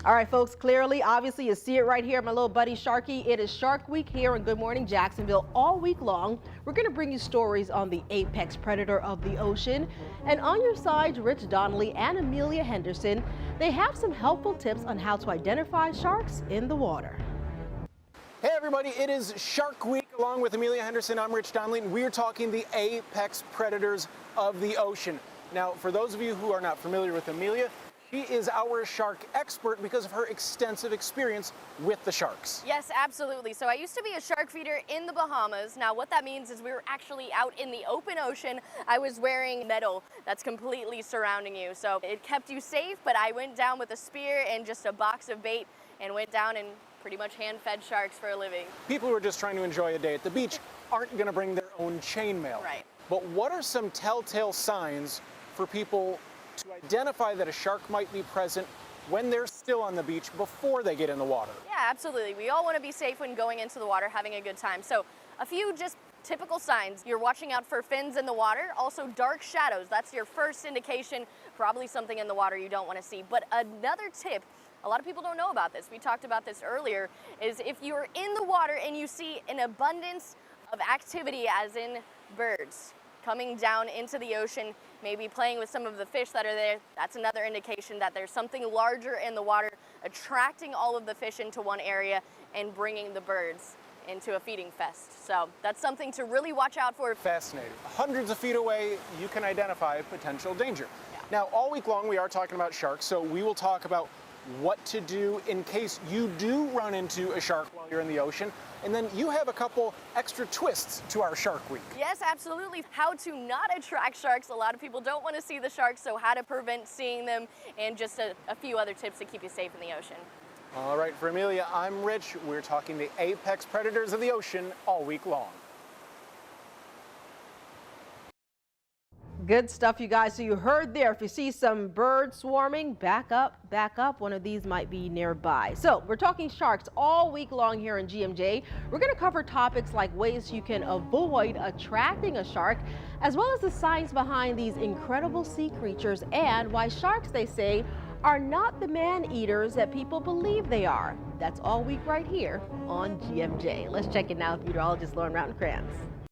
All right, folks, clearly, obviously, you see it right here, my little buddy Sharky. It is Shark Week here in Good Morning Jacksonville all week long. We're going to bring you stories on the apex predator of the ocean. And on your sides, Rich Donnelly and Amelia Henderson, they have some helpful tips on how to identify sharks in the water. Hey everybody, it is Shark Week. Along with Amelia Henderson, I'm Rich Donnelly, and we're talking the apex predators of the ocean. Now, for those of you who are not familiar with Amelia, she is our shark expert because of her extensive experience with the sharks. Yes, absolutely. So I used to be a shark feeder in the Bahamas. Now what that means is we were actually out in the open ocean. I was wearing metal that's completely surrounding you. So it kept you safe, but I went down with a spear and just a box of bait and went down and pretty much hand-fed sharks for a living. People who are just trying to enjoy a day at the beach aren't going to bring their own chainmail. Right. But what are some telltale signs for people to identify that a shark might be present when they're still on the beach before they get in the water? Yeah, absolutely. We all want to be safe when going into the water, having a good time. So a few just typical signs. You're watching out for fins in the water. Also dark shadows. That's your first indication, probably something in the water you don't want to see. But another tip, a lot of people don't know about this, we talked about this earlier, is if you're in the water and you see an abundance of activity, as in birds coming down into the ocean, maybe playing with some of the fish that are there, that's another indication that there's something larger in the water attracting all of the fish into one area and bringing the birds into a feeding fest. So that's something to really watch out for. Fascinating. Hundreds of feet away, you can identify potential danger. Yeah. Now, all week long, we are talking about sharks, so we will talk about what to do in case you do run into a shark while you're in the ocean. And then you have a couple extra twists to our Shark Week. Yes, absolutely. How to not attract sharks. A lot of people don't want to see the sharks, so how to prevent seeing them, and just a few other tips to keep you safe in the ocean. All right, for Amelia, I'm Rich. We're talking the apex predators of the ocean all week long. Good stuff, you guys. So you heard there, if you see some birds swarming, back up. One of these might be nearby. So we're talking sharks all week long here in GMJ. We're going to cover topics like ways you can avoid attracting a shark, as well as the science behind these incredible sea creatures and why sharks, they say, are not the man-eaters that people believe they are. That's all week right here on GMJ. Let's check it now with meteorologist Lauren Routenkrantz.